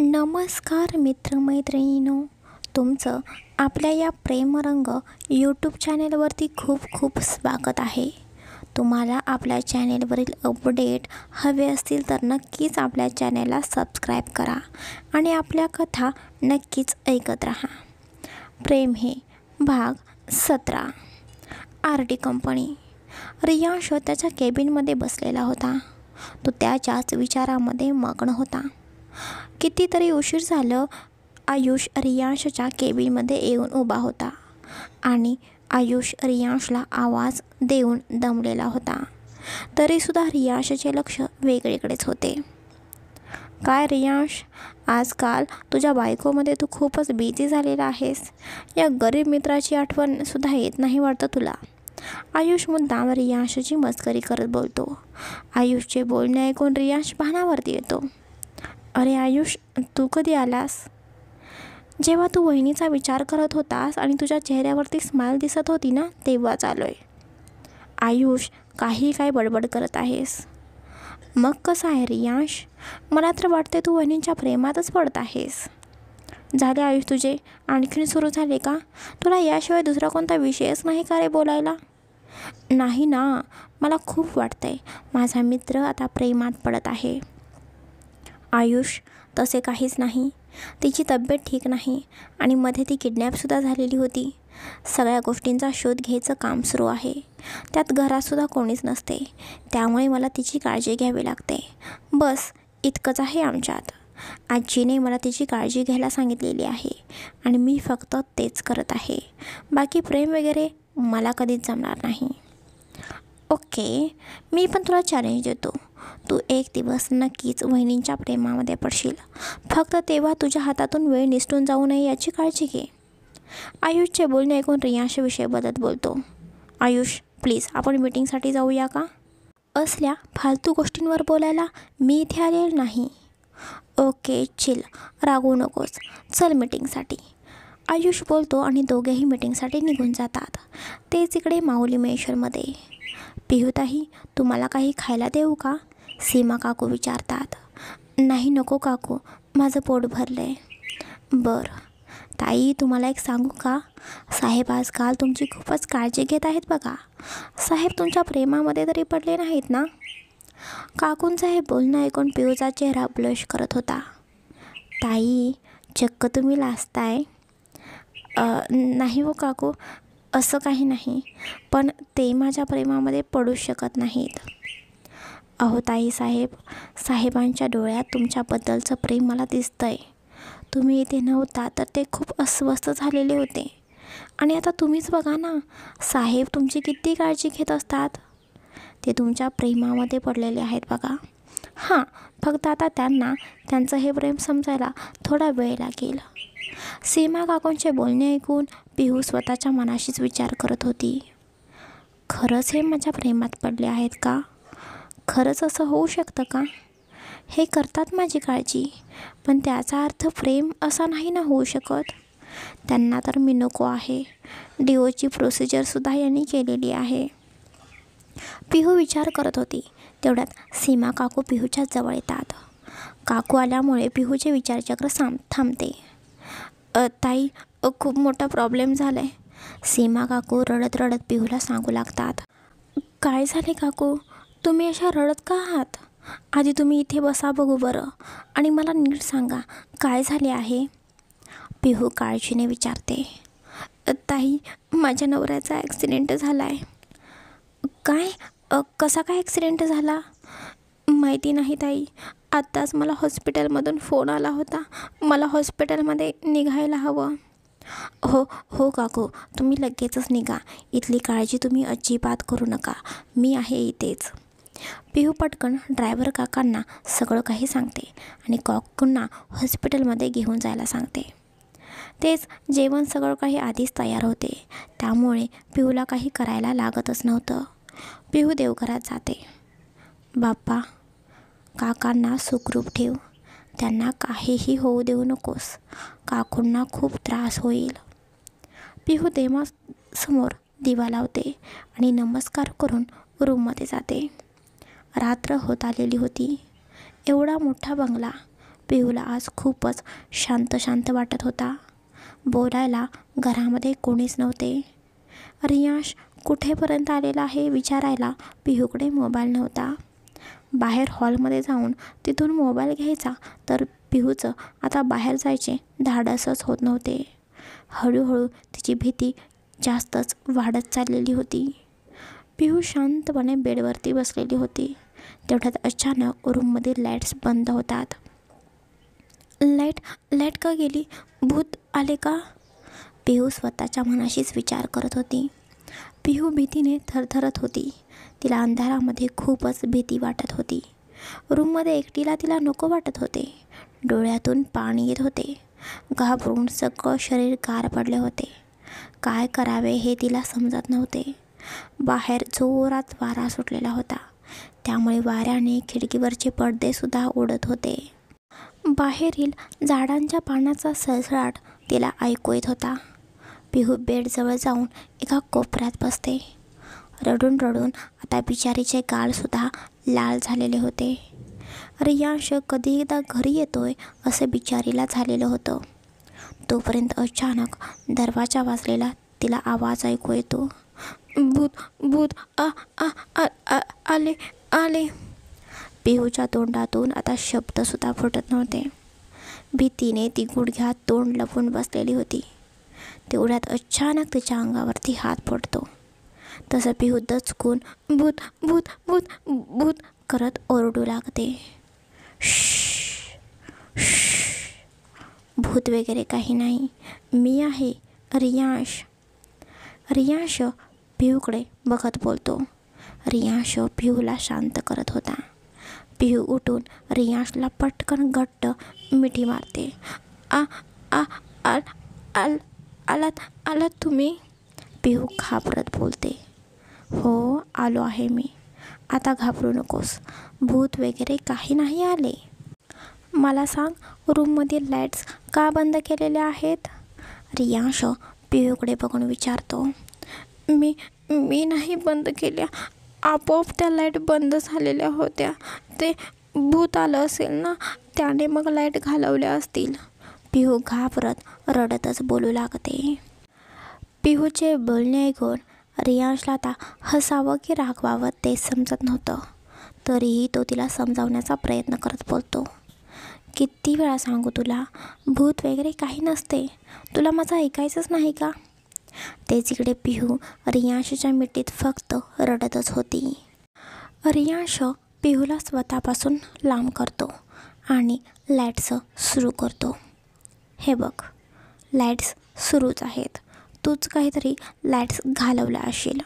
नमस्कार मित्रमैत्रिणींनो, तुमचं आपल्या या प्रेमरंग यूट्यूब चॅनेलवरती खूप खूप स्वागत आहे. तुम्हाला आपल्या चॅनेलवरील अपडेट हवे असतील तर नक्कीच आपल्या चॅनेलला सबस्क्राईब करा आणि आपल्या कथा नक्कीच ऐकत राहा. प्रेम हे भाग 17. RD company. रियांश त्याच्या केबिनमध्ये बसलेला होता. तो त्याच्याच विचारामध्ये मग्न होता. कितीतरी उशीर झालं. आयुष रियांशच्या केबिनमध्ये येऊन उभा होता आणि आयुष रियांशला आवाज देऊन दमलेला होता. तरीसुद्धा रियांशचे लक्ष वेगळीकडेच होते. काय रियांश, आजकाल तुझ्या बायकोमध्ये तू खूपच बिझी झालेला आहेस. या गरीब मित्राची आठवणसुद्धा येत नाही वाटतं तुला. आयुष मुद्दाम रियांशची मस्करी करत बोलतो. आयुषचे बोलणे ऐकून रियांश भानावरती येतो. अरे आयुष, तू कधी आलास? जेव्हा तू वहिनीचा विचार करत होतास आणि तुझ्या चेहऱ्यावरती स्माईल दिसत होती ना, तेव्हाच आलोय. आयुष, काय बडबड करत आहेस? मग कसं आहे रियांश, मला तर वाटते तू वहिनींच्या प्रेमातच पडत आहेस. झाले आयुष तुझे, आणखीन सुरू झाले का? तुला याशिवाय दुसरा कोणता विषयच नाही का रे बोलायला? नाही ना, मला खूप वाटतंय माझा मित्र आता प्रेमात पडत आहे. आयुष, तसे काहीच नाही. तिची तब्येत ठीक नाही आणि मध्ये ती किडनॅपसुद्धा झालेली होती. सगळ्या गोष्टींचा शोध घ्यायचं काम सुरू आहे. त्यात घरातसुद्धा कोणीच नसते, त्यामुळे मला तिची काळजी घ्यावी लागते. बस इतकंच आहे आमच्यात. आजीने मला तिची काळजी घ्यायला सांगितलेली आहे आणि मी फक्त तेच करत आहे. बाकी प्रेम वगैरे मला कधीच जमणार नाही. ओके, मी पण तुला चॅलेंज देतो. तू एक दिवस नक्कीच वहिनींच्या प्रेमामध्ये पडशील. फक्त तेव्हा तुझ्या हातातून वेळ निसटून जाऊ नये याची काळजी घे. आयुषचे बोलणे ऐकून रियांश विषय बदलत बोलतो. आयुष, प्लीज आपण मीटिंगसाठी जाऊया का? असल्या फालतू गोष्टींवर बोलायला मी इथे आलेलो नाही. ओके चिल, रागवू नकोस. चल मीटिंगसाठी. आयुष बोलतो आणि दोघेही मीटिंगसाठी निघून जातात. तेच इकडे माऊली महेश्वरमध्ये. पिहुताई, तुम्हाला काही खायला देऊ का? सीमा काकू विचारतात. नाही नको काकू, माझं पोट भरलं आहे. बरं ताई, तुम्हाला एक सांगू का? साहेब आजकाल तुमची खूपच काळजी घेत आहेत बघा. साहेब तुमच्या प्रेमामध्ये तरी पडले नाहीत ना? काकूंचं हे बोलणं ऐकून पिऊचा चेहरा ब्लश करत होता. ताई, चक्क तुम्ही लाजताय. नाही हो काकू, असं काही नाही, पण ते माझ्या प्रेमामध्ये पडूच शकत नाहीत. अहो ताई साहेबांच्या डोळ्यात तुमच्याबद्दलचं प्रेम मला दिसतंय. तुम्ही इथे नव्हता तर ते खूप अस्वस्थ झालेले होते आणि आता तुम्हीच बघा ना, साहेब तुमची किती काळजी घेत असतात. ते तुमच्या प्रेमामध्ये पडलेले आहेत बघा. हां, फक्त आता त्यांना त्यांचं हे प्रेम समजायला थोडा वेळ लागेल. सीमा काकूंचे बोलणे ऐकून पिहू स्वतःच्या मनाशीच विचार करत होती. खरंच हे माझ्या प्रेमात पडले आहेत का? खरंच असं होऊ शकतं का? हे करतात माझी काळजी, पण त्याचा अर्थ प्रेम असा नाही ना होऊ शकत. त्यांना तर मी नको आहे. DOची प्रोसिजरसुद्धा यांनी केलेली आहे. पिहू विचार करत होती. तेवढ्यात सीमा काकू पिहूच्या जवळ येतात. काकू आल्यामुळे पिहूचे विचारचक्र थांबते. ताई, खूप मोठा प्रॉब्लेम झाला आहे. सीमा काकू रडत रडत पिहूला सांगू लागतात. काय झाले काकू, तुम्ही अशा रडत का आहात? आधी तुम्ही इथे बसा बघू बरं आणि मला नीट सांगा काय झाले आहे. पिहू काळजीने विचारते. ताई, माझ्या नवऱ्याचा ॲक्सिडेंट झाला आहे. काय? कसा काय ॲक्सिडेंट झाला? माहिती नाही ताई, आत्ताच मला हॉस्पिटलमधून फोन आला होता. मला हॉस्पिटलमध्ये निघायला हवं. हो काकू, तुम्ही लगेचच निघा. इथली काळजी तुम्ही अजिबात करू नका, मी आहे इथेच. पिहू पटकन ड्रायव्हर काकांना सगळं काही सांगते आणि काकूंना हॉस्पिटलमध्ये घेऊन जायला सांगते. तेच जेवण सगळं काही आधीच तयार होते, त्यामुळे पिहूला काही करायला लागतच नव्हतं. पिहू देवघरात जाते. बाप्पा, काकांना सुखरूप ठेव. त्यांना काहीही होऊ देऊ नकोस. काकूंना खूप त्रास होईल. पिहू देवासमोर दिवा लावते आणि नमस्कार करून रूममध्ये जाते. रात्र होत आलेली होती. एवढा मोठा बंगला, पिहूला आज खूपच शांत शांत वाटत होता. बोलायला घरामध्ये कोणीच नव्हते. रियांश कुठेपर्यंत आलेला आहे विचारायला पिहूकडे मोबाईल नव्हता. बाहेर हॉलमध्ये जाऊन तिथून मोबाईल घ्यायचा तर पिहूचं आता बाहेर जायचे धाडसच होत नव्हते. हळूहळू तिची भीती जास्तच वाढत चाललेली होती. पिहू शांतपणे बेडवरती बसलेली होती. तेवढ्यात अचानक रूममधील लाईट्स बंद होतात. लाईट का गेली? भूत आले का? पिहू स्वतःच्या मनाशीच विचार करत होती. पिहू भीतीने थरथरत होती. तिला अंधारामध्ये खूपच भीती वाटत होती. रूममध्ये एकटीला तिला नको वाटत होते. डोळ्यातून पाणी येत होते. घाबरून सगळं शरीर गार पडले होते. काय करावे हे तिला समजत नव्हते. बाहेर जोरात वारा सुटलेला होता. त्यामुळे वाऱ्याने खिडकीवरचे पडदेसुद्धा उडत होते. बाहेरील झाडांच्या पानाचा सळसळाट तिला ऐकू येत होता. पिहू बेडजवळ जाऊन एका कोपऱ्यात बसते. रडून रडून आता बिचारीचे गालसुद्धा लाल झालेले होते. रियांश कधी एकदा घरी येतोय असे बिचारीला झालेलं होतं. तोपर्यंत अचानक दरवाजा वाजलेला तिला आवाज ऐकू येतो. भूत भूत आ आ आ आ आले आले. पिहूच्या तोंडातून आता शब्दसुद्धा फुटत नव्हते. भीतीने ती गुडघ्यात तोंड लपून बसलेली होती. तेवढ्यात अचानक तिच्या अंगावरती हात पडतो. तसं पिहू दचकून भूत भूत भूत भूत करत ओरडू लागते. भूत वगैरे काही नाही, मी आहे रियांश. रियांश पिहूकडे बघत बोलतो. रियांश पिहूला शांत करत होता. पिहू उठून रियांशला पटकन घट्ट मिठी मारते. आ आ आल आल आलात तुम्ही? पिहू घाबरत बोलते. हो आलो आहे मी. आता घाबरू नकोस. भूत वगैरे काही नाही आले. मला सांग रूममधील लाईट्स का बंद केलेल्या आहेत? रियांश पिहूकडे बघून विचारतो. मी नाही बंद केल्या. आपोआप त्या लाईट बंद झालेल्या होत्या. ते भूत आलं असेल ना, त्याने मग लाईट घालवल्या असतील. पिहू घाबरत रडतच बोलू लागते. पिहूचे बोलणे ऐकून रियांशला आता हसावं की रागवावं ते समजत नव्हतं. तरीही तो तिला समजावण्याचा प्रयत्न करत बोलतो. किती वेळा सांगू तुला, भूत वगैरे काही नसते. तुला माझं ऐकायचंच नाही का? तेच इकडे पिहू रियांशच्या मिठीत फक्त रडतच होती. रियांश पिहूला स्वतःपासून लांब करतो आणि लाईट्स सुरू करतो. हे बघ, लाईट्स सुरूच आहेत. तूच काहीतरी लाईट्स घालवल्या असशील.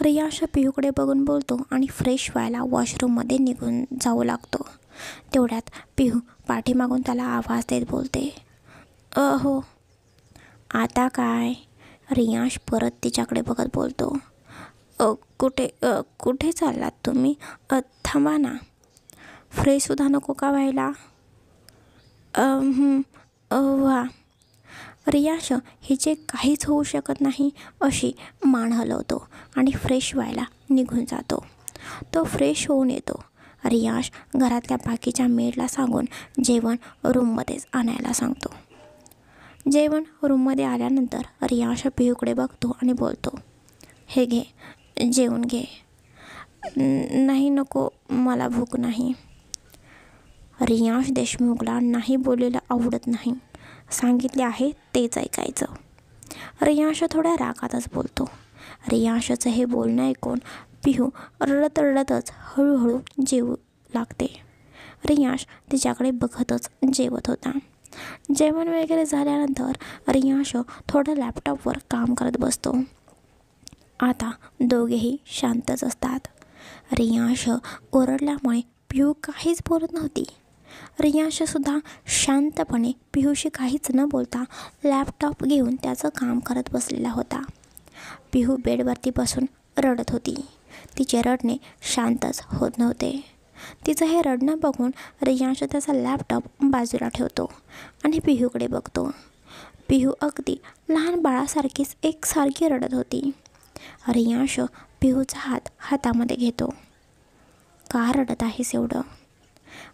रियांश पिहूकडे बघून बोलतो आणि फ्रेश व्हायला वॉशरूममध्ये निघून जाऊ लागतो. तेवढ्यात पिहू पाठीमागून त्याला आवाज देत बोलते. हो. आता काय? रियांश परत तिच्याकडे बघत बोलतो. कुठे चाललात तुम्ही? थांबा ना. फ्रेशसुद्धा नको का व्हायला? वा. रियांश हिचे काहीच होऊ शकत नाही अशी मान हलवतो आणि फ्रेश व्हायला निघून जातो. तो फ्रेश होऊन येतो. रियांश घरातल्या बाकीच्या मेडला सांगून जेवण रूममध्येच आणायला सांगतो. जेवण रूममध्ये आल्यानंतर रियांश पिहूकडे बघतो आणि बोलतो. हे घे, जेवून घे. नाही नको, मला भूक नाही. रियांश देशमुखला नाही बोललेलं आवडत नाही. सांगितले आहे तेच ऐकायचं. रियांश थोड्या रागातच बोलतो. रियांशचं हे बोलणं ऐकून पिहू रडत रडतच हळूहळू जेवू लागते. रियांश तिच्याकडे बघतच जेवत होता. जेवण वगैरे झाल्यानंतर रियांश थोडं लॅपटॉपवर काम करत बसतो. आता दोघेही शांतच असतात. रियांश ओरडल्यामुळे पिहू काहीच बोलत नव्हती. रियांशसुद्धा शांतपणे पिहूशी काहीच न बोलता लॅपटॉप घेऊन त्याचं काम करत बसलेला होता. पिहू बेडवरती बसून रडत होती. तिचे रडणे शांतच होत नव्हते. तिचं हे रडणं बघून रियांश त्याचा लॅपटॉप बाजूला ठेवतो आणि पिहूकडे बघतो. पिहू अगदी लहान बाळासारखीच एकसारखी रडत होती. रियांश पिहूचा हात हातामध्ये घेतो. का रडत आहेस एवढं?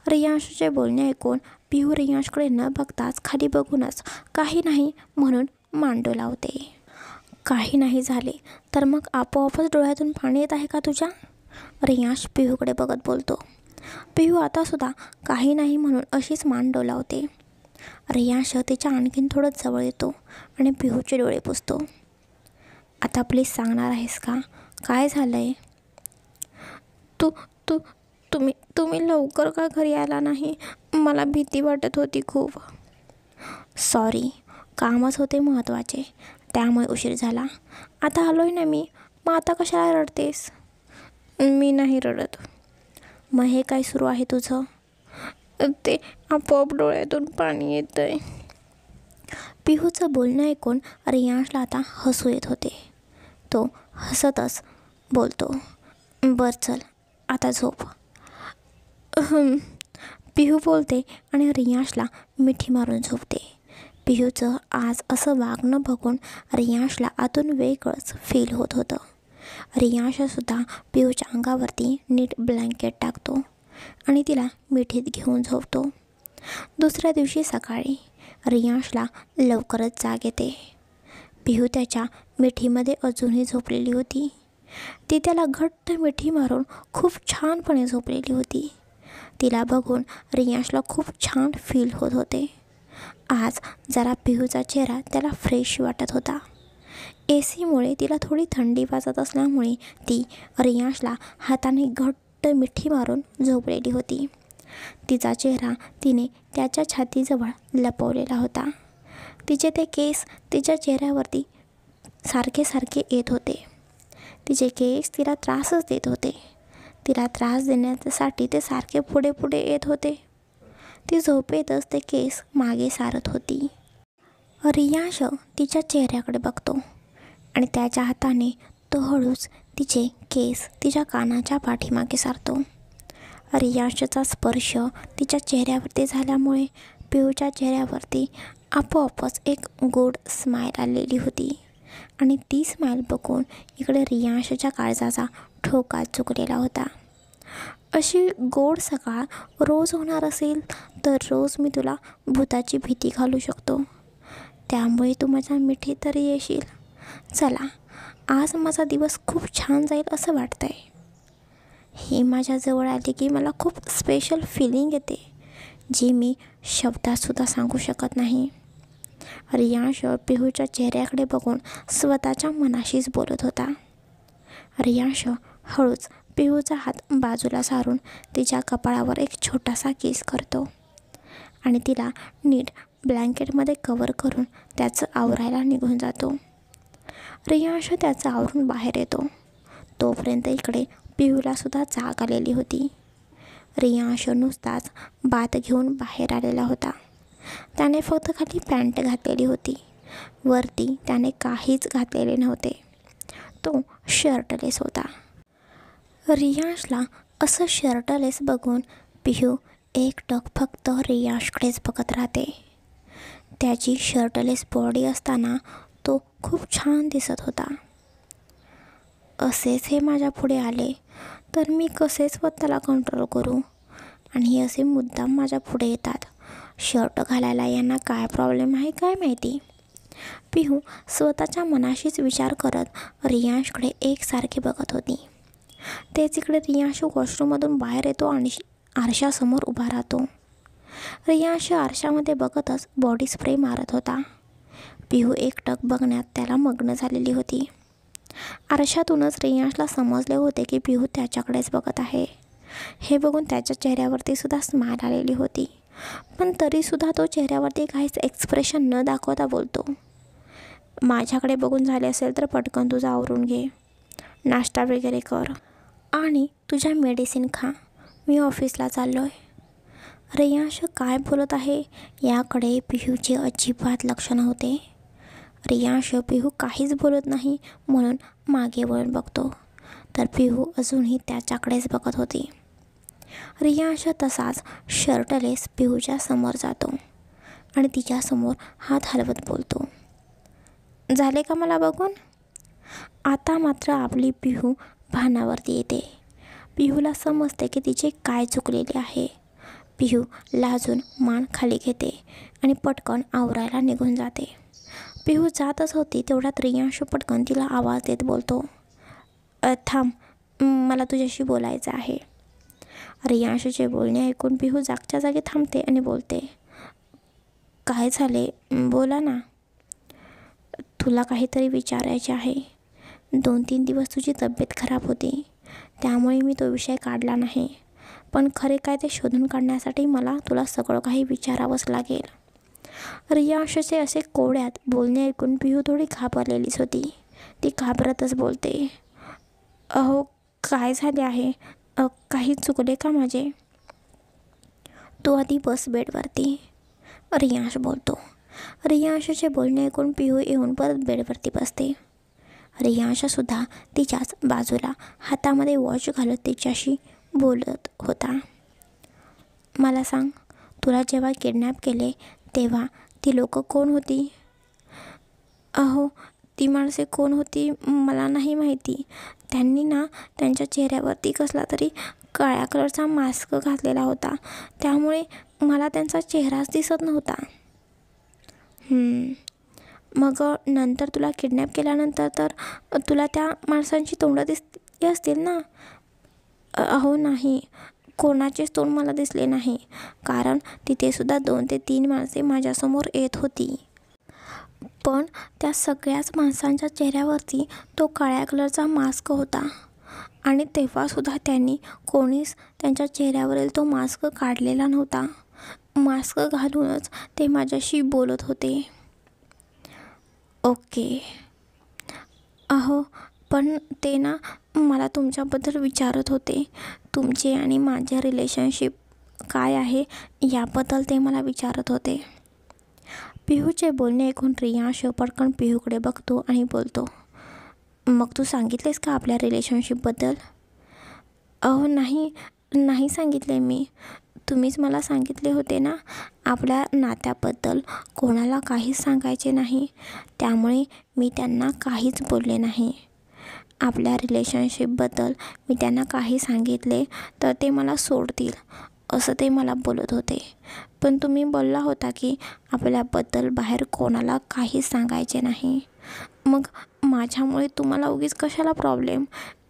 रियांशचे बोलणे ऐकून पिहू रियांशकडे न बघताच खाली बघूनच काही नाही म्हणून मान डोलावते. काही नाही झाले तर मग आपोआपच डोळ्यातून पाणी येत आहे का तुझ्या? रियांश पिहूकडे बघत बोलतो. पिहू आतासुद्धा काही नाही म्हणून अशीच मान डोलावते. रियांश तिच्या आणखीन थोडं जवळ येतो आणि पिहूचे डोळे पुसतो. आता प्लीज सांगणार आहेस का, काय झालं आहे? तू तू तुम्ही लवकर का घरी आला नाही? मला भीती वाटत होती खूप. सॉरी, कामच होते महत्त्वाचे, त्यामुळे उशीर झाला. आता आलोय ना मी, मग आता कशाला रडतेस? मी नाही रडत. मग हे काय सुरू आहे तुझं? ते आपोआप डोळ्यातून पाणी येतं आहे. पिहूचं बोलणं ऐकून रियांशला आता हसू येत होते. तो हसतच बोलतो, बरं चल आता झोप. पिहू बोलते आणि रियांशला मिठी मारून झोपते. पिहूचं आज असं वागणं बघून रियांशला आतून वेगळंच फील होत होतं. रियांशसुद्धा पिहूच्या अंगावरती नीट ब्लँकेट टाकतो आणि तिला मिठीत घेऊन झोपतो. दुसऱ्या दिवशी सकाळी रियांशला लवकरच जाग येते. पिहू त्याच्या मिठीमध्ये अजूनही झोपलेली होती. ती त्याला घट्ट मिठी मारून खूप छानपणे झोपलेली होती. तिला बघून रियांशला खूप छान फील होत होते. आज जरा पिहूचा चेहरा त्याला फ्रेश वाटत होता. एसीमुळे तिला थोडी थंडी वाजत असल्यामुळे ती रियांशला हाताने घट्ट मिठी मारून झोपलेली होती. तिचा चेहरा तिने त्याच्या छातीजवळ लपवलेला होता. तिचे ते केस तिच्या चेहऱ्यावरती सारखे सारखे येत होते. तिचे केस तिला त्रासच देत होते. तिला त्रास देण्यासाठी ते सारखे पुढे पुढे येत होते. ती झोपेतच ते केस मागे सारत होती. रियांश तिच्या चेहऱ्याकडे बघतो आणि त्याच्या हाताने तो हळूच तिचे केस तिच्या कानाच्या पाठीमागे सारतो. रियांशचा स्पर्श तिच्या चेहऱ्यावरती झाल्यामुळे पिहूच्या चेहऱ्यावरती आपोआपच एक गोड स्माईल आलेली होती आणि ती स्माईल बघून इकडे रियांशच्या काळजाचा ठोका चुकलेला होता. अशी गोड सकाळ रोज होणार असेल तर रोज मी तुला भूताची भीती घालू शकतो. त्यामुळे तू माझ्या मिठीत तरी येशील. चला, आज माझा दिवस खूप छान जाईल असं वाटतं आहे. ही माझ्याजवळ आली की मला खूप स्पेशल फिलिंग येते, जी मी शब्दातसुद्धा सांगू शकत नाही. रियांश पिहूच्या चेहऱ्याकडे बघून स्वतःच्या मनाशीच बोलत होता. रियांश हळूच पिहूचा हात बाजूला सारून तिच्या कपाळावर एक छोटासा किस करतो आणि तिला नीट ब्लँकेटमध्ये कवर करून त्याचं आवरायला निघून जातो. रियांश त्याचं आवरून बाहेर येतो. तोपर्यंत इकडे पिहूलासुद्धा जाग आलेली होती. रियांश नुसताच बात घेऊन बाहेर आलेला होता. त्याने फक्त खाली पॅन्ट घातलेली होती. वरती त्याने काहीच घातलेले नव्हते. तो शर्टलेस होता. रियांशला असं शर्टलेस बघून पिहू एकटक फक्त रियांशकडेच बघत राहते. त्याची शर्टलेस बॉडी असताना तो खूप छान दिसत होता. असेच हे माझ्या पुढे आले तर मी कसे स्वतःला कंट्रोल करू? आणि हे असे मुद्दाम माझ्या पुढे येतात. शर्ट घालायला यांना काय प्रॉब्लेम आहे काय माहिती? पिहू स्वतःच्या मनाशीच विचार करत रियांशकडे एकसारखे बघत होती. तेच इकडे रियांश वॉशरूममधून बाहेर येतो आणि आरशासमोर उभा राहतो. रियांश आरशामध्ये बघतच बॉडी स्प्रे मारत होता. पिहू एकटक बघण्यात त्याला मग्न झालेली होती. आरशातूनच रियांशला समजले होते की पिहू त्याच्याकडेच बघत आहे. हे बघून त्याच्या चेहऱ्यावरती सुद्धा स्माईल आलेली होती. पण तरीसुद्धा तो चेहऱ्यावरती काहीच एक्सप्रेशन न दाखवता बोलतो, माझ्याकडे बघून झाले असेल तर पटकन तुझं आवरून घे, नाश्ता वगैरे कर आणि तुझ्या मेडिसिन खा. मी ऑफिसला चाललो आहे. रियांश काय बोलत आहे याकडे पिहूचे अजिबात लक्ष नव्हते. रियांश पिहू काहीच बोलत नाही म्हणून मागे वळून बघतो तर पिहू अजूनही त्याच्याकडेच बघत होती. रियांश तसाच शर्टलेस पिहूच्या समोर जातो आणि तिच्यासमोर हात हलवत बोलतो, झाले का मला बघून? आता मात्र आपली पिहू भानावरती येते. पिहूला समजते की तिचे काय चुकलेले आहे. पिहू लाजून मान खाली घेते आणि पटकन आवरायला निघून जाते. पिहू जातच होती तेवढ्यात रियांशू पटकन तिला आवाज देत बोलतो, थांब, मला तुझ्याशी बोलायचं आहे. रियांशूचे बोलणे ऐकून पिहू जागच्या जागी थांबते आणि बोलते, काय झाले, बोला ना. तुला काहीतरी विचारायचे आहे. 2-3 दिवस तुझी तब्येत खराब होती, त्यामुळे मी तो विषय काढला नाही. पण खरे काय ते शोधून काढण्यासाठी मला तुला सगळं काही विचारावंच लागेल. रियांशूचे असे कोड्यात बोलणे ऐकून पिहू थोडी घाबरलेलीच होती. ती घाबरतच बोलते, अहो काय झाले आहे, काही चुकले का माझे? तू आधी बस बेडवरती, रियांश बोलतो. रियांशचे बोलणे ऐकून पिहू येऊन परत बेडवरती बसते. रियांशसुद्धा तिच्याच बाजूला हातामध्ये वॉच घालत तिच्याशी बोलत होता. मला सांग, तुला जेव्हा किडनॅप केले तेव्हा ती लोकं कोण होती? अहो ती माणसे कोण होती मला नाही माहिती. त्यांनी ना त्यांच्या चेहऱ्यावरती कसला तरी काळ्या कलरचा मास्क घातलेला होता, त्यामुळे मला त्यांचा चेहराच दिसत नव्हता. मग नंतर तुला किडनॅप केल्यानंतर तर तुला त्या माणसांची तोंडं दिसली असतील ना? अहो नाही, कोणाचेच तोंड मला दिसले नाही, कारण तिथेसुद्धा 2 ते 3 माणसे माझ्यासमोर येत होती. पण त्या सगळ्याच माणसांच्या चेहऱ्यावरती तो काळ्या कलरचा मास्क होता आणि तेव्हासुद्धा त्यांनी कोणीच त्यांच्या चेहऱ्यावरील तो मास्क काढलेला नव्हता. मास्क घालूनच ते माझ्याशी बोलत होते. ओके. अहो पण ते ना मला तुमच्याबद्दल विचारत होते. तुमचे आणि माझे रिलेशनशिप काय आहे याबद्दल ते मला विचारत होते. पिहूचे बोलणे ऐकून रियांश पटकन पिहूकडे बघतो आणि बोलतो, मग तू सांगितलेस का आपल्या रिलेशनशिपबद्दल? अहो नाही सांगितले मी. तुम्हीच मला सांगितले होते ना आपल्या नात्याबद्दल कोणाला काहीच सांगायचे नाही, त्यामुळे मी त्यांना काहीच बोलले नाही. आपल्या रिलेशनशिपबद्दल मी त्यांना काही सांगितले तर ते मला सोडतील असं ते मला बोलत होते. पण तुम्ही बोलला होता की आपल्याबद्दल बाहेर कोणाला काहीच सांगायचे नाही. मग माझ्यामुळे तुम्हाला उगीच कशाला प्रॉब्लेम,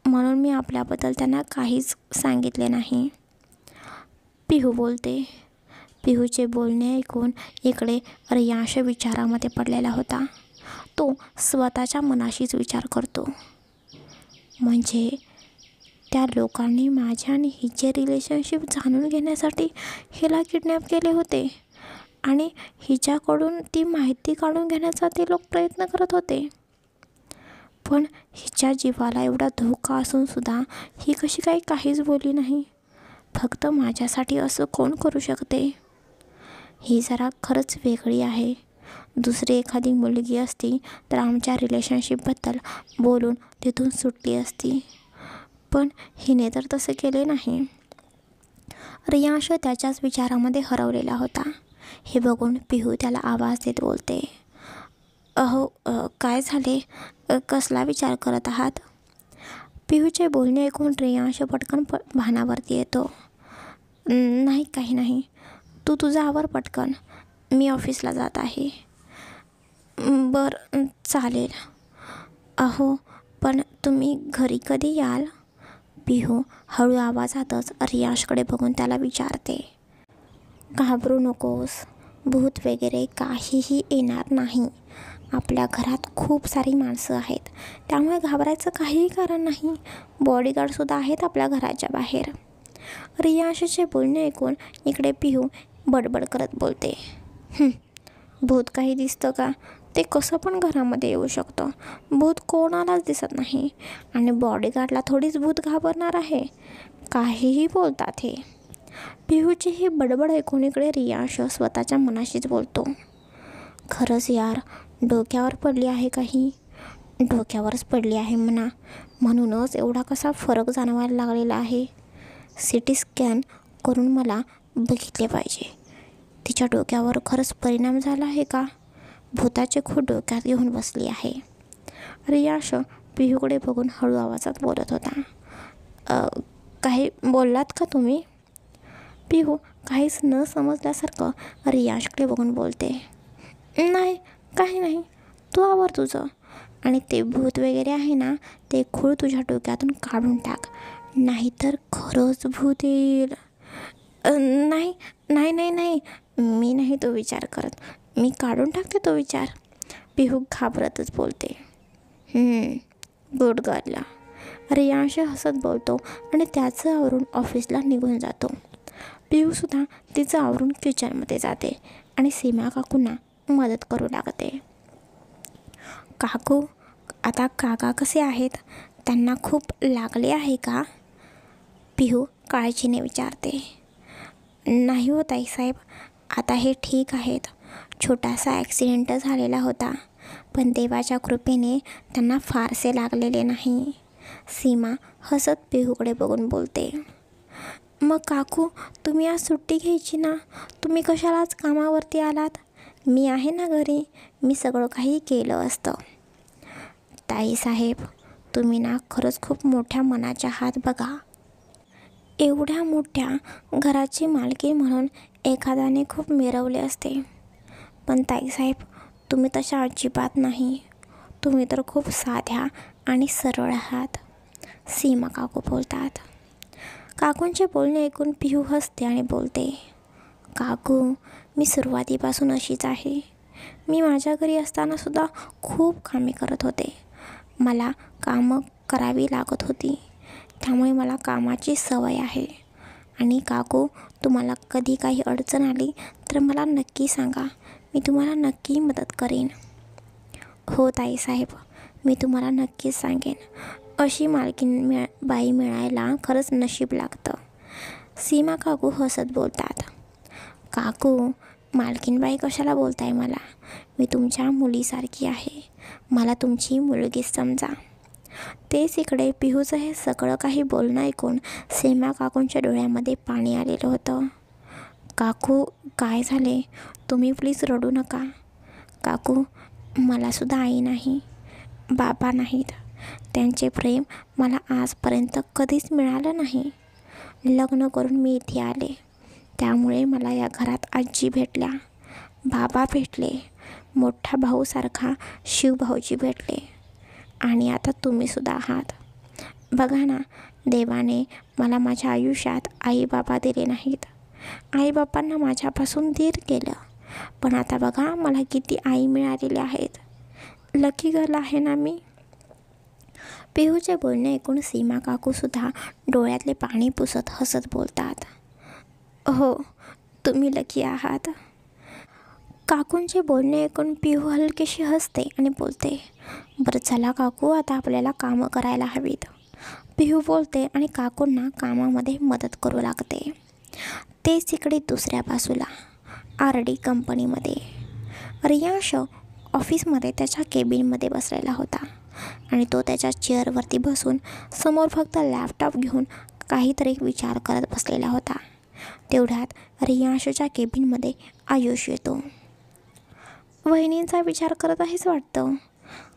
म्हणून मी आपल्याबद्दल त्यांना काहीच सांगितले नाही. पिहू बोलते. पिहूचे बोलणे ऐकून इकडे रियांश विचारामध्ये पडलेला होता. तो स्वतःच्या मनाशीच विचार करतो, म्हणजे त्या लोकांनी माझ्या आणि हिचे रिलेशनशिप जाणून घेण्यासाठी हिला किडनॅप केले होते आणि हिच्याकडून ती माहिती काढून घेण्याचा ते लोक प्रयत्न करत होते. पण हिच्या जीवाला एवढा धोका असूनसुद्धा ही कशी काहीच बोलली नाही. फक्त माझ्यासाठी असं कोण करू शकते? ही जरा खरंच वेगळी आहे. दुसरी एखादी मुलगी असती तर आमच्या रिलेशनशिपबद्दल बोलून तिथून सुटली असती, पण हिने तर तसे केले नाही. रियांश त्याच्याच विचारामध्ये हरवलेला होता. हे बघून पिहू त्याला आवाज देत बोलते, अहो काय झाले, कसला विचार करत आहात? पिहूचे बोलणे ऐकून रियांश पटकन भानावरती येतो. नाही, काही नाही, तू तुझा आवर पटकन, मी ऑफिसला जात आहे. बरं चालेल. अहो पण तुम्ही घरी कधी याल? पिहू हळू आवाजातच रियांशकडे बघून त्याला विचारते. घाबरू नकोस, भूत वगैरे काहीही येणार नाही. आपल्या घरात खूप सारी माणसं आहेत, त्यामुळे घाबरायचं काहीही कारण नाही. बॉडीगार्डसुद्धा आहेत आपल्या घराच्या बाहेर. रियांशचे बोलणे ऐकून इकडे पिहू बडबड करत बोलते, भूत काही दिसतं का? ते कसं पण घरामध्ये येऊ शकतं. भूत कोणालाच दिसत नाही आणि बॉडीगार्डला थोडीच भूत घाबरणार आहे. काहीही बोलतात हे. पिहूची ही बडबड ऐकून इकडे रियांश स्वतःच्या मनाशीच बोलतो, खरंच यार, डोक्यावर पडली आहे काही? डोक्यावरच पडली आहे म्हणा, म्हणूनच एवढा कसा फरक जाणवायला लागलेला आहे. CT स्कॅन करून मला बघितले पाहिजे. तिच्या डोक्यावर खरंच परिणाम झाला आहे का? भूताचे खूप डोक्यात घेऊन बसली आहे. रियांश पिहूकडे बघून हळू आवाजात बोलत होता. काही बोललात का तुम्ही? पिहू काहीच न समजल्यासारखं रियांशकडे बघून बोलते. नाही, काही नाही, तू आवर तुझं. आणि ते भूत वगैरे आहे ना, ते खूळ तुझ्या डोक्यातून काढून टाक, नाहीतर खरंच भूत येईल. नाही नाही नाही नाही, मी नाही तो विचार करत, मी काढून टाकते तो विचार. पिहू घाबरतच बोलते. Good girl. रियांश हसत बोलतो आणि त्याचं आवरून ऑफिसला निघून जातो. पिहूसुद्धा तिचं आवरून किचनमध्ये जाते आणि सीमा काकूंना मदत करू लागते. काकू, आता काका कसे आहेत? त्यांना खूप लागले आहे का? पिहू काळजीने विचारते. नाही हो ताईसाहेब, आता हे ठीक आहेत. छोटासा ॲक्सिडेंट झालेला होता, पण देवाच्या कृपेने त्यांना फारसे लागलेले नाही. सीमा हसत पिहूकडे बघून बोलते. मग काकू, तुम्ही आज सुट्टी घ्यायची ना, तुम्ही कशालाच कामावरती आलात? मी आहे ना घरी, मी सगळं काही केलं असतं. ताईसाहेब, तुम्ही ना खरंच खूप मोठ्या मनाच्या आहात बघा. एवढ्या मोठ्या घराची मालकी म्हणून एखाद्याने खूप मिरवले असते, पण ताईसाहेब, तुम्ही तशा अजिबात नाही. तुम्ही तर खूप साध्या आणि सरळ आहात. सीमा काकू बोलतात. काकूंचे बोलणे ऐकून पिहू हसते आणि बोलते. काकू, मी सुरुवातीपासून अशीच आहे. मी माझ्या घरी असतानासुद्धा खूप कामे करत होते. मला कामं करावी लागत होती, त्यामुळे मला कामाची सवय आहे. आणि काकू, तुम्हाला कधी काही अडचण आली तर मला नक्की सांगा, मी तुम्हाला नक्की मदत करेन. हो ताईसाहेब, मी तुम्हाला नक्कीच सांगेन. अशी मालकीन बाई मिळायला खरंच नशीब लागतं. सीमा काकू हसत बोलतात. काकू, मालकीनबाई कशाला बोलताय मला? मी तुमच्या मुलीसारखी आहे. मला तुमची मुलगीच समजा. तेच इकडे पिहूचं हे सगळं काही बोलणं ऐकून सीमा काकूंच्या डोळ्यामध्ये पाणी आलेलं होतं. काकू, काय झाले? तुम्ही प्लीज रडू नका. काकू, मलासुद्धा आई नाही, बाबा नाहीत. त्यांचे प्रेम मला आजपर्यंत कधीच मिळालं नाही. लग्न करून मी इथे आले, त्यामुळे मला या घरात आजी भेटल्या, बाबा भेटले, मोठा भाऊसारखा शिवभाऊजी भेटले, आणि आता तुम्हीसुद्धा आहात. बघा ना, देवाने मला माझ्या आयुष्यात आई बाबा दिले नाहीत. आईबापांना माझ्यापासून दूर केलं, पण आता बघा मला किती आई मिळालेले आहेत. लकी गर्ल आहे ना मी. पिहूचे बोलणे ऐकून सीमा काकूसुद्धा डोळ्यातले पाणी पुसत हसत बोलतात. हो, तुम्ही लकी आहात. काकूंचे बोलणे ऐकून पिहू हलकीशी हसते आणि बोलते. बरं चला काकू, आता आपल्याला कामं करायला हवीत. पिहू बोलते आणि काकूंना कामामध्ये मदत करू लागते. तेच इकडे दुसऱ्या बाजूला RD कंपनीमध्ये रियांश ऑफिसमध्ये त्याच्या केबिनमध्ये बसलेला होता आणि तो त्याच्या चेअरवरती बसून समोर फक्त लॅपटॉप घेऊन काहीतरी विचार करत बसलेला होता. तेवढ्यात रियांशच्या केबिनमध्ये आयुष येतो. वहिनींचा विचार करत आहेस वाटतं.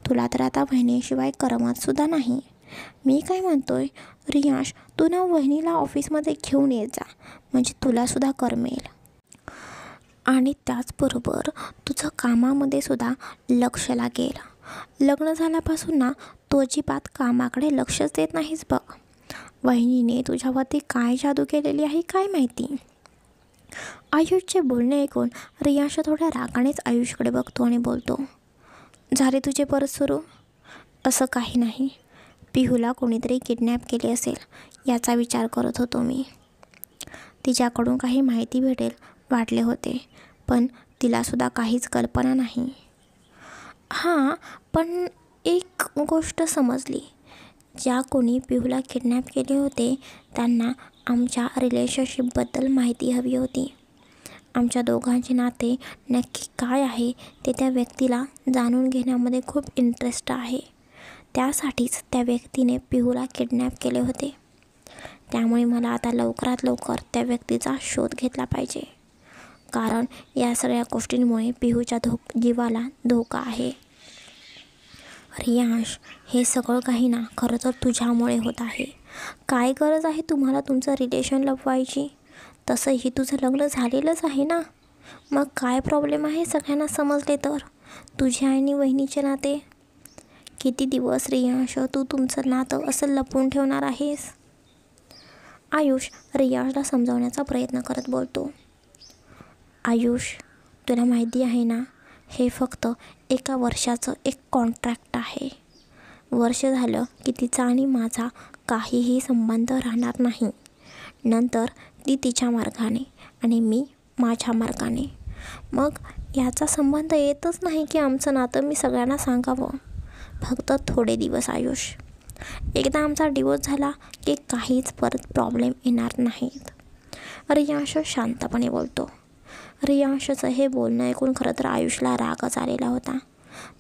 तुला तर आता बहिणीशिवाय करमतसुद्धा नाही. मी काय म्हणतोय, रियांश, तू ना वहिनीला ऑफिसमध्ये घेऊन येत जा, म्हणजे तुलासुद्धा करमेल. आणि त्याचबरोबर तुझं कामामध्ये सुद्धा लक्ष लागेल. लग्न झाल्यापासून ना तू अजिबात कामाकडे लक्षच देत नाहीस बघ. वहिनीने तुझ्यावरती काय जादू केलेली आहे काय माहिती. आयुषचे बोलणे ऐकून रियांश थोड्या रागानेच आयुषकडे बघतो आणि बोलतो. झाले तुझे परत सुरू? असं काही नाही. पिहूला कोणीतरी किडनॅप केले असेल याचा विचार करत होतो मी. तिच्याकडून काही माहिती भेटेल वाटले होते, पण तिलासुद्धा काहीच कल्पना नाही. हां, पण एक गोष्ट समजली. ज्या कोणी पिहूला किडनॅप केले होते त्यांना आमच्या रिलेशनशिपबद्दल माहिती हवी होती. आमच्या दोघांचे नाते नक्की काय आहे ते त्या व्यक्तीला जाणून घेण्यामध्ये खूप इंटरेस्ट आहे. त्यासाठीच त्या व्यक्तीने पिहूला किडनॅप केले होते. त्यामुळे मला आता लवकरात लवकर त्या व्यक्तीचा शोध घेतला पाहिजे, कारण या सगळ्या गोष्टींमुळे पिहूच्या जीवाला धोका आहे. रियांश, हे सगळं काही ना खरं तर तुझ्यामुळे होत आहे. काय गरज आहे तुम्हाला तुमचं रिलेशन लपवायची? तसंही तुझं लग्न झालेलंच आहे ना. मग काय प्रॉब्लेम आहे सगळ्यांना समजले तर. तुझ्या आणि वहिनीचे नाते किती दिवस रियांश तू तुमचं नातं असं लपवून ठेवणार आहेस. आयुष रियांशला समजावण्याचा प्रयत्न करत बोलतो. आयुष, तुला माहिती आहे ना, हे फक्त 1 वर्षाचं एक कॉन्ट्रॅक्ट आहे. वर्ष झालं की तिचा आणि माझा काहीही संबंध राहणार नाही. नंतर ती तिच्या मार्गाने आणि मी माझ्या मार्गाने. मग याचा संबंध येतच नाही की आमचं नातं मी सगळ्यांना सांगावं. फक्त थोडे दिवस आयुष. एकदा आमचा डिवोर्स झाला की काहीच परत प्रॉब्लेम येणार नाहीत. रियांश शांतपणे बोलतो. रियांशचं हे बोलणं ऐकून खरं तर आयुषला रागच आलेला होता.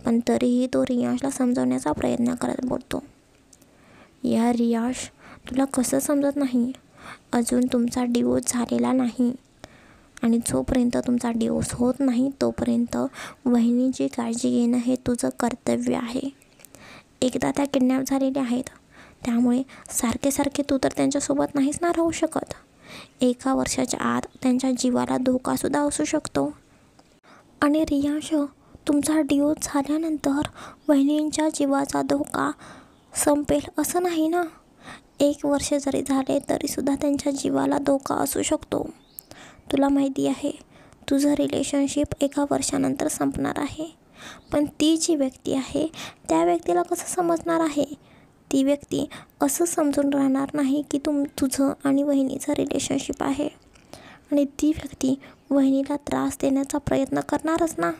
पण तरीही तो रियांशला समजवण्याचा प्रयत्न करत बोलतो. या रियांश, तुला कसं समजत नाही. अजून तुमचा डिवोर्स झालेला नाही आणि जोपर्यंत तुमचा डिवोर्स होत नाही तोपर्यंत वहिनीची काळजी घेणं हे तुझं कर्तव्य आहे. एकदा त्या किडनॅप झालेल्या आहेत, त्यामुळे सारखे तू तर त्यांच्यासोबत नाहीच ना राहू शकत. 1 वर्षाच्या आत त्यांच्या जीवाला धोकासुद्धा असू शकतो. आणि रियांश, तुमचा डिवोर्स झाल्यानंतर वहिनींच्या जीवाचा धोका संपेल असं नाही ना. 1 वर्ष जरी झाले तरीसुद्धा त्यांच्या जीवाला धोका असू शकतो. तुला माहिती आहे, तुझं रिलेशनशिप 1 वर्षानंतर संपणार आहे. पण ती जी व्यक्ती आहे त्या व्यक्तीला कसं समजणार आहे. ती व्यक्ती असं समजून राहणार नाही की तुझं आणि वहिनीचं रिलेशनशिप आहे. आणि ती व्यक्ती वहिनीला त्रास देण्याचा प्रयत्न करणारच ना.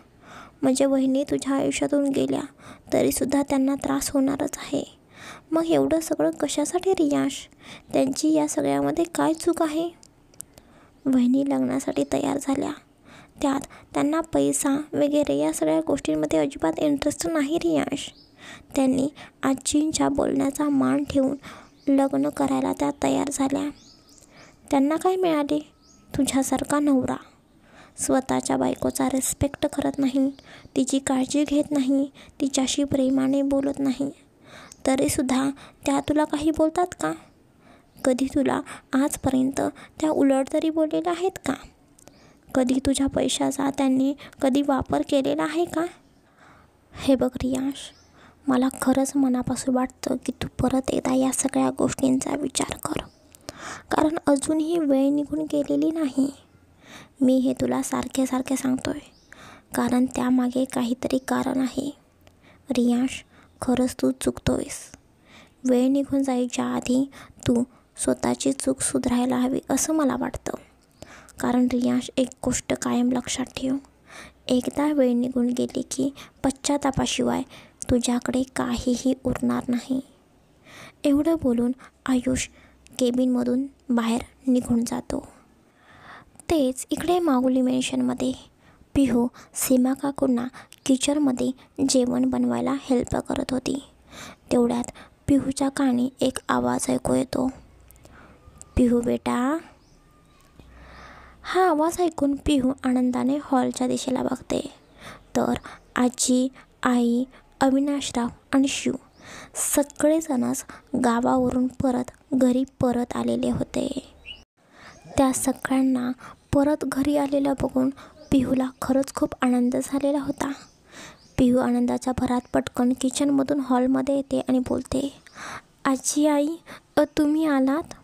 म्हणजे वहिनी तुझ्या आयुष्यातून गेल्या तरीसुद्धा त्यांना त्रास होणारच आहे. मग एवढं सगळं कशासाठी रियांश. त्यांची या सगळ्यामध्ये काय चूक आहे. वहिनी लग्नासाठी तयार झाल्या, त्यात त्यांना पैसा वगैरे या सगळ्या गोष्टींमध्ये अजिबात इंटरेस्ट नाही रियांश. त्यांनी आजींच्या बोलण्याचा मान ठेवून लग्न करायला त्या तयार झाल्या. त्यांना काय मिळाले. तुझ्यासारखा नवरा. स्वतःच्या बायकोचा रिस्पेक्ट करत नाही, तिची काळजी घेत नाही, तिच्याशी प्रेमाने बोलत नाही. तरीसुद्धा त्या तुला काही बोलतात का. कधी तुला आजपर्यंत त्या उलट तरी बोललेल्या आहेत का. कधी तुझ्या पैशाचा त्यांनी कधी वापर केलेला आहे का. हे बघ रियांश, मला खरंच मनापासून वाटतं की तू परत एकदा या सगळ्या गोष्टींचा विचार कर. कारण अजूनही वेळ निघून गेलेली नाही. मी हे तुला सारखे सांगतोय कारण त्यामागे काहीतरी कारण आहे. रियांश, खरंच तू चुकतोयस. वेळ निघून जायच्या आधी तू स्वतःची चूक सुधारायला हवी असं मला वाटतं. कारण रियांश, एक गोष्ट कायम लक्षात ठेव. एकदा वेळ निघून गेली की पश्चातापाशिवाय तुझ्याकडे काहीही उरणार नाही. एवढं बोलून आयुष केबिनमधून बाहेर निघून जातो. तेच इकडे माऊली मेन्शनमध्ये पिहू सीमा काकूंना किचनमध्ये जेवण बनवायला हेल्प करत होती. तेवढ्यात पिहूच्या कानी एक आवाज ऐकू येतो. पिहू बेटा. हा आवाज ऐकून पिहू आनंदाने हॉलच्या दिशेला बघते तर आजी, आई, अविनाशराव आणि शिव सगळेजणच गावावरून घरी परत आलेले होते. त्या सगळ्यांना परत घरी आलेलं बघून पिहूला खरंच खूप आनंद झालेला होता. पिहू आनंदाच्या भरात पटकन किचनमधून हॉलमध्ये येते आणि बोलते, आजी, आई, तुम्ही आलात.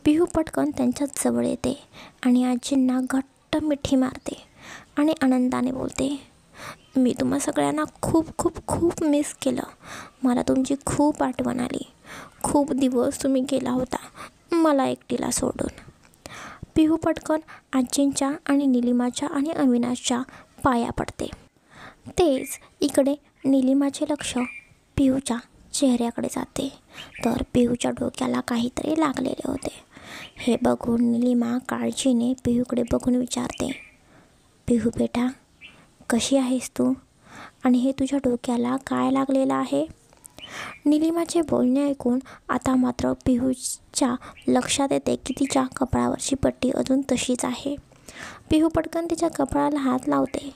पिहू पटकन त्यांच्या जवळ येते आणि आजींना घट्ट मिठी मारते आणि आनंदाने बोलते, मी तुम्हा सगळ्यांना खूप मिस केलं. मला तुमची खूप आठवण आली. खूप दिवस तुम्ही गेला होता मला एकटीला सोडून. पिहू पटकन आजींच्या आणि निलिमाच्या आणि अविनाशच्या पाया पडते. तेच इकडे निलिमाचे लक्ष पिहूच्या चेहऱ्याकडे जाते तर पिहूच्या डोक्याला काहीतरी लागलेले होते. हे बघून निलिमा काळजीने पिहूकडे बघून विचारते, पिहू बेटा, कशी आहेस तू आणि हे तुझ्या डोक्याला काय लागलेलं आहे. निलिमाचे बोलणे ऐकून आता मात्र पिहूच्या लक्षात येते की तिच्या कपाळावरची पट्टी अजून तशीच आहे. पिहू पटकन तिच्या कपाळाला हात लावते.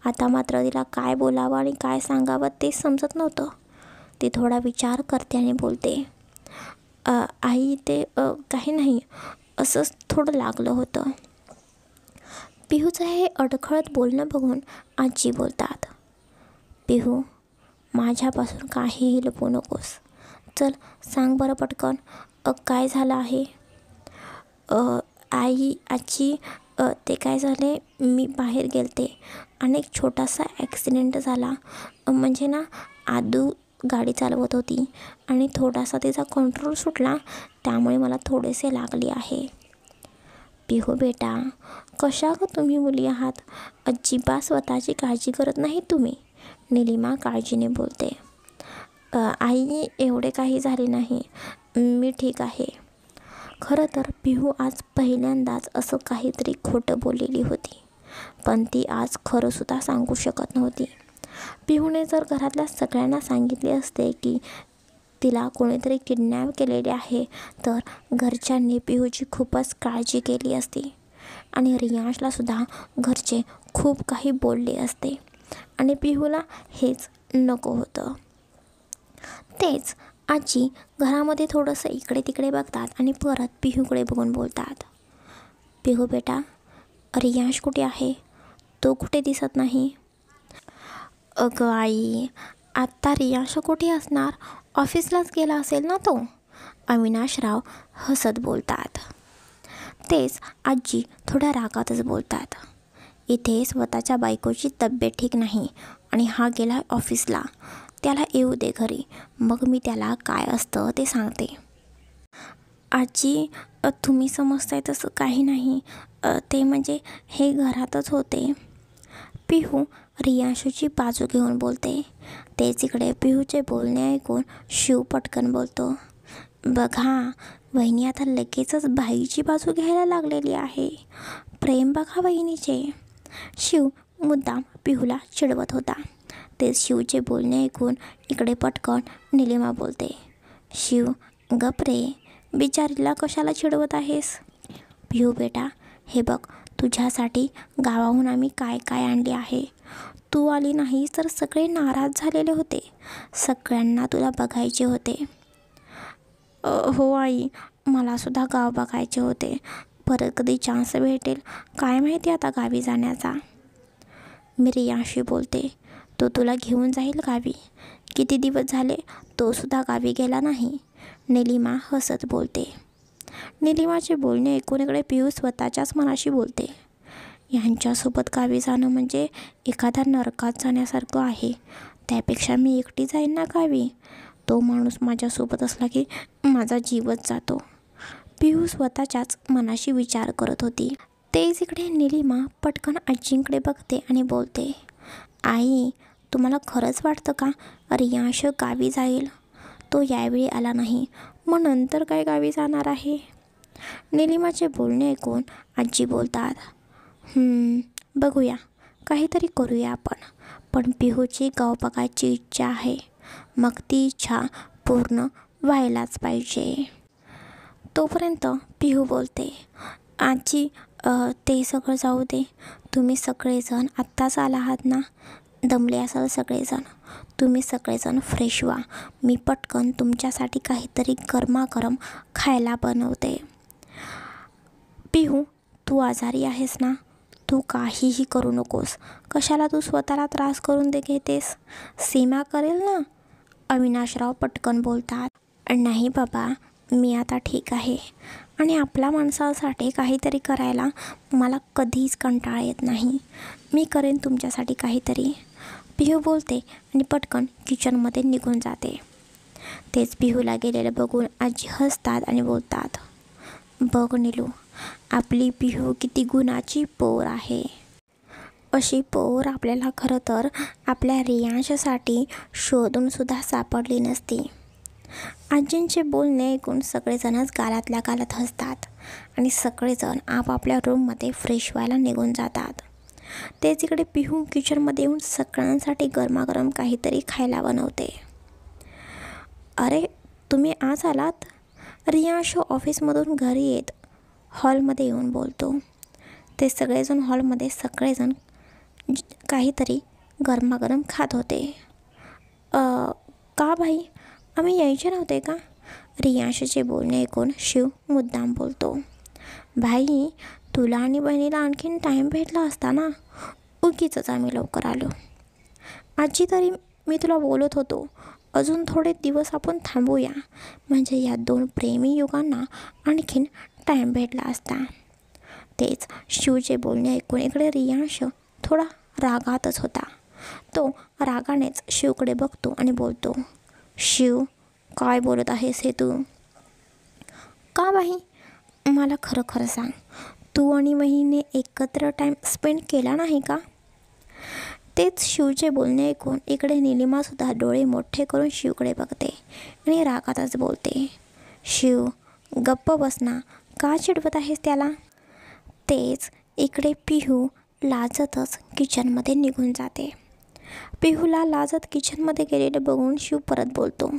आता मात्र तिला काय बोलावं आणि काय सांगावं ते समजत नव्हतं. ती थोडा विचार करते आणि बोलते, आई, ते काही नाही. असंच थोडं लागलं होतं. पिहूचं हे अडखळत बोलणं बघून आजी बोलतात, पिहू, माझ्यापासून काहीही लपवू नकोस. चल सांग बरं पटकन, काय झालं आहे? आजी, ते काय झाले, मी बाहेर गेलते आणि एक छोटासा ॲक्सिडेंट झाला. म्हणजे ना, आदू गाडी चालवत होती आणि थोडासा तिचा कंट्रोल सुटला, त्यामुळे मला थोडेसे लागले आहे. पिहू बेटा, कशा गं तुम्ही मुली आहात, अजिबात स्वतःची काळजी करत नाही तुम्ही. निलिमा काळजीने बोलते. आई, एवढे काही झाले नाही, मी ठीक आहे. खरं तर पिहू आज पहिल्यांदाच असं काहीतरी खोटं बोललेली होती, पण ती आज खरंसुद्धा सांगू शकत नव्हती. पिहूने जर घरातल्या सगळ्यांना सांगितले असते की तिला कोणीतरी किडनॅप केलेले आहे, तर घरच्यांनी पिहूची खूपच काळजी केली असती आणि रियांशलासुद्धा घरचे खूप काही बोलले असते आणि पिहूला हेच नको होतं. तेच आजी घरामध्ये थोडंसं इकडे तिकडे बघतात आणि परत पिहूकडे बघून बोलतात, पिहू बेटा, रियांश कुठे आहे? तो कुठे दिसत नाही. अगं आई, आत्ता रियांश कुठे असणार, ऑफिसलाच गेला असेल ना तो. अविनाशराव हसत बोलतात. तेच आजी थोड्या रागातच बोलतात, इथे स्वतःच्या बायकोची तब्येत ठीक नाही आणि हा गेला ऑफिसला, त्याला येऊ दे घरी, मग मी त्याला काय असतं ते सांगते. आजी, तुम्ही समजताय तसं काही नाही, ते म्हणजे हे घरातच होते. पिहू रियांशूची बाजू घेऊन बोलते. तेच इकडे पिहूचे बोलणे ऐकून शिव पटकन बोलतो, बघा वहिनी आता लगेचच बाईची बाजू घ्यायला लागलेली आहे, प्रेम बघा वहिनीचे. शिव मुद्दाम पिहूला चिडवत होता. तेच शिवचे बोलणे ऐकून इकडे पटकन निलिमा बोलते, शिव गप रे, बिचारीला कशाला चिडवत आहेस. पिहू बेटा, हे बघ, तुझ्यासाठी गावाहून आम्ही काय काय आणले आहे. तू आली नाहीस तर सगळे नाराज झालेले होते, सगळ्यांना तुला बघायचे होते. हो आई, मलासुद्धा गाव बघायचे होते, परत कधी चान्स भेटेल काय माहिती आता गावी जाण्याचा. मी रियांशी बोलते, तो तुला घेऊन जाईल गावी, किती दिवस झाले तोसुद्धा गावी गेला नाही. निलिमा हसत बोलते. निलिमाचे बोलणे ऐकून इकडे पिहू स्वतःच्याच मनाशी बोलते, यांच्यासोबत गावी जाणं म्हणजे एखाद्या नरकात जाण्यासारखं आहे, त्यापेक्षा मी एकटी जाईन ना गावी, तो माणूस माझ्यासोबत असला की माझा जीवच जातो. पिहू स्वतःच्याच मनाशी विचार करत होती. तेच इकडे निलिमा पटकन आजींकडे बघते आणि बोलते, आई, तुम्हाला खरंच वाटतं का रियांश गावी जाईल? तो यावेळी आला नाही, मग नंतर काय गावी जाणार आहे. निलिमाचे बोलणे ऐकून आजी बोलतात, बघूया, काहीतरी करूया आपण, पण पिहूची गाव बघायची इच्छा आहे, मग ती इच्छा पूर्ण व्हायलाच पाहिजे. तोपर्यंत पिहू बोलते, आजी, ते सगळं जाऊ दे, तुम्ही सगळेजण आत्ताच आला आहात ना, दमले असाल सगळेजण, तुम्ही सगळेजण फ्रेश व्हा, मी पटकन तुमच्यासाठी काहीतरी गरमागरम खायला बनवते. पिहू, तू आजारी आहेस ना, तू काहीही करू नकोस, कशाला तू स्वतःला त्रास करून घेतेस, सीमा करेल ना. अविनाशराव पटकन बोलतात, नाही बाबा, मी आता ठीक आहे आणि आपल्या माणसासाठी काहीतरी करायला मला कधीच कंटाळा येत नाही, मी करेन तुमच्यासाठी काहीतरी. पिहू बोलते आणि पटकन किचनमध्ये निघून जाते. तेच पिहूला गेलेलं बघून आजी हसतात आणि बोलतात, बघ निलू, आपली पिहू किती गुणाची पोर आहे, अशी पोर आपल्याला खरं तर आपल्या रियांशसाठी शोधूनसुद्धा सापडली नसती. आजींचे बोलणे ऐकून सगळेजणच गालातल्या गालात हसतात आणि सगळेजण आपापल्या रूममध्ये फ्रेश व्हायला निघून जातात. तेच इकडे पिहू किचनमध्ये येऊन सगळ्यांसाठी गरमागरम काहीतरी खायला बनवते. अरे, तुम्ही आज आलात? रियांश ऑफिसमधून घरी येत हॉलमध्ये येऊन बोलतो. ते सगळेजण हॉलमध्ये सगळेजण काहीतरी गरमागरम खात होते. का भाई, आम्ही यायचे नव्हते का? रियांशचे बोलणे ऐकून शिव मुद्दाम बोलतो. भाई, तुला आणि बहिणीला आणखीन टाईम भेटला असता ना, उगीचच आम्ही लवकर आलो. आजी, तरी मी तुला बोलत होतो, अजून थोडे दिवस आपण थांबूया, म्हणजे या दोन प्रेमी युगांना आणखीन टाईम भेटला असता. तेच शिवचे बोलणे ऐकून इकडे रियांश थोडा रागातच होता. तो रागानेच शिवकडे बघतो आणि बोलतो, शिव, काय बोलत आहेस हे तू? का बाई, मला खरं खरं सांग, तू आणि बहिणीने एकत्र टाईम स्पेंड केला नाही का? तेच शिवचे बोलणे ऐकून इकडे निलिमासुद्धा डोळे मोठे करून शिवकडे बघते आणि रागातच बोलते, शिव, गप्प बस ना, का चिडवत आहेस त्याला? तेच इकडे पिहू लाजतच किचनमध्ये निघून जाते. पिहूला लाजत किचनमध्ये गेलेलं बघून शिव परत बोलतो,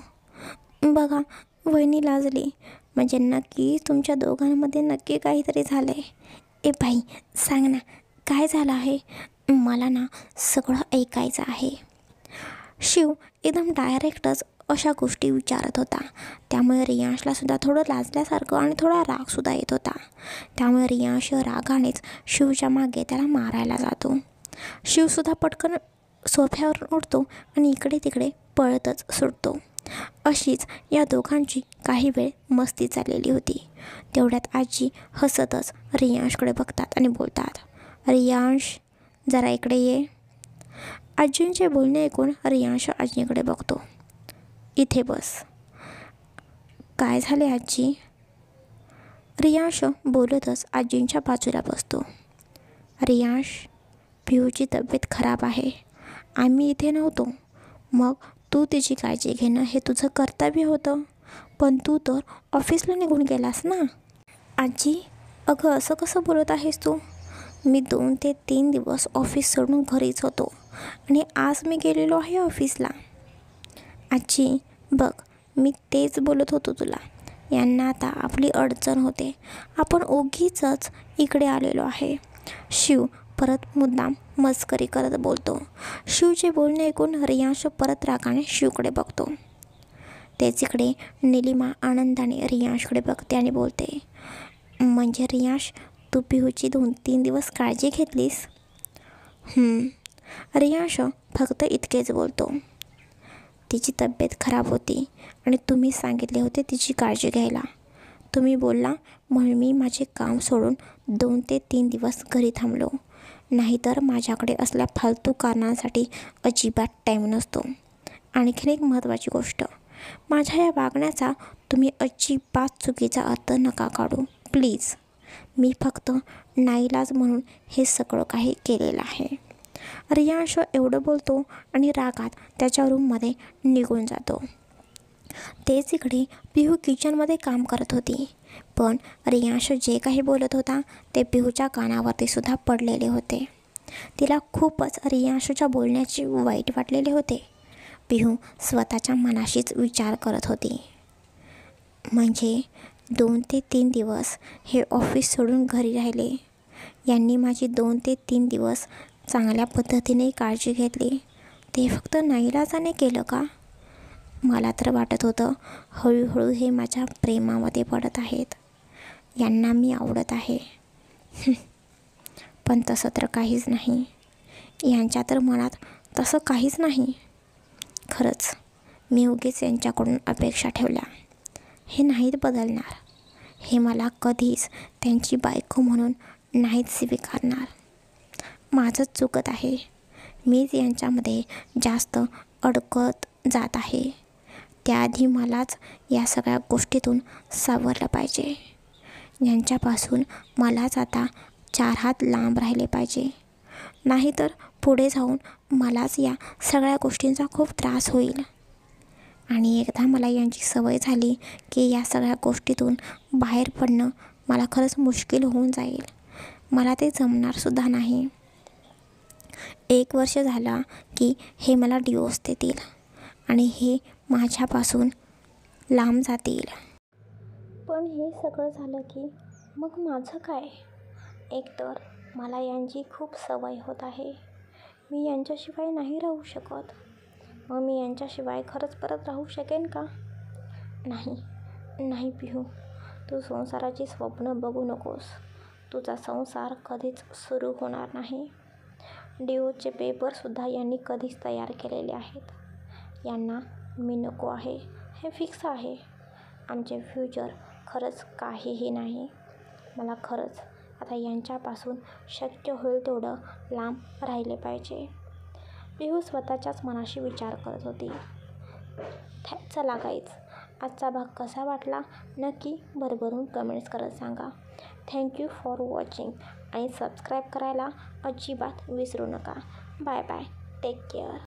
बघा, वहिनी लाजली म्हणजे नक्की तुमच्या दोघांमध्ये नक्की काहीतरी झालं आहे. ए बाई, सांग ना, काय झालं आहे? मला ना सगळं ऐकायचं आहे. शिव एकदम डायरेक्टच अशा गोष्टी विचारत होता. त्यामुळे रियांशलासुद्धा थोडं लाजल्यासारखं आणि थोडा रागसुद्धा येत होता. त्यामुळे रियांश रागानेच शिवच्या मागे त्याला मारायला जातो. शिवसुद्धा पटकन सोफ्यावरून उठतो आणि इकडे तिकडे पळतच सुटतो. अशीच या दोघांची काही वेळ मस्ती चाललेली होती. तेवढ्यात आजी हसतच रियांशकडे बघतात आणि बोलतात, रियांश, जरा इकडे ये. आजींचे बोलणे ऐकून रियांश आजीकडे बघतो. इथे बस. काय झाले आजी? रियांश बोलतच आजींच्या बाजूला बसतो. रियांश, पिहूची तब्येत खराब आहे. आम्ही इथे नव्हतो. मग तू तिची काळजी घेणं हे तुझं कर्तव्य होतं, पण तू तर ऑफिसला निघून गेलास ना. आजी, अगं असं कसं बोलत आहेस तू? मी 2 ते 3 दिवस ऑफिस सोडून घरीच होतो आणि आज मी गेलेलो आहे ऑफिसला. आजी बघ, मी तेच बोलत होतो तुला. यांना आता आपली अडचण होते. आपण उगीचच इकडे आलेलो आहे. शिव परत मुद्दाम मस्करी करत बोलतो. शिवचे बोलणे ऐकून रियांश परत रागाने शिवकडे बघतो. तेच इकडे निलिमा आनंदाने रियांशकडे बघते आणि बोलते, म्हणजे रियांश, तू पिहूची 2-3 दिवस काळजी घेतलीस? रियांश फक्त इतकेच बोलतो. तिची तब्येत खराब होती आणि तुम्ही सांगितले होते तिची काळजी घ्यायला. तुम्ही बोलला म्हणून मी माझे काम सोडून 2 ते 3 दिवस घरी थांबलो. नाहीतर माझ्याकडे असल्या फालतू कारणांसाठी अजिबात टाईम नसतो. आणखीन एक महत्त्वाची गोष्ट, माझ्या या वागण्याचा तुम्ही अजिबात चुकीचा अर्थ नका काढू प्लीज. मी फक्त नाईलाज म्हणून हे सगळं काही केलेलं आहे. रियांश एवढं बोलतो आणि रागात त्याच्या रूममध्ये निघून जातो. तेच इकडे पिहू किचनमध्ये काम करत होती. पण रियांश जे काही बोलत होता ते पिहूच्या कानावरती सुद्धा पडलेले होते. तिला खूपच रियांशच्या बोलण्याचे वाईट वाटलेले होते. पिहू स्वतःच्या मनाशीच विचार करत होती, म्हणजे 2 ते 3 दिवस हे ऑफिस सोडून घरी राहिले. यांनी माझी 2 ते 3 दिवस चांगल्या पद्धतीने काळजी घेतली. ते फक्त नाईलाजाने केलं का? मला तर वाटत होतं हळूहळू हे माझ्या प्रेमामध्ये पडत आहेत. यांना मी आवडत आहे. पण तसं तर काहीच नाही. यांच्या तर मनात तसं काहीच नाही. खरंच मी उगीच यांच्याकडून अपेक्षा ठेवल्या. हे नाहीत बदलणार. हे मला कधीच त्यांची बायको म्हणून नाहीत स्वीकारणार. माझंच चुकत आहे. मीच यांच्यामध्ये जास्त अडकत जात आहे. त्याआधी मलाच या सगळ्या गोष्टीतून सावरलं पाहिजे. यांच्यापासून मलाच आता 4 हात लांब राहिले पाहिजे. नाहीतर पुढे जाऊन मलाच या सगळ्या गोष्टींचा खूप त्रास होईल. आणि एकदा मला यांची सवय झाली की या सगळ्या गोष्टीतून बाहेर पडणं मला खरंच मुश्किल होऊन जाईल. मला ते जमणारसुद्धा नाही. 1 वर्ष झाला की हे मला डिवोर्स देतील आणि हे माझ्यापासून लांब जातील. पण हे सगळं झालं की मग माझं काय? एकतर मला यांची खूप सवय होत आहे. मी यांच्याशिवाय नाही राहू शकत. मग मी यांच्याशिवाय खरंच परत राहू शकेन का? नाही पिहू, तू संसाराची स्वप्न बघू नकोस. तुझा संसार कधीच सुरू होणार नाही. DOचे पेपरसुद्धा यांनी कधीच तयार केलेले आहेत. यांना मी नको आहे हे फिक्स आहे. आमचे फ्युचर खरंच काहीही नाही. मला खरंच आता यांच्यापासून शक्य होईल तेवढं लांब राहिले पाहिजे. पिहू स्वतःच्याच मनाशी विचार करत होती. चला गाईज, आजचा भाग कसा वाटला नक्की भरभरून कमेंट्स करत सांगा. थँक्यू फॉर वॉचिंग आणि सबस्क्राईब करायला अजिबात विसरू नका. Bye bye. Take care.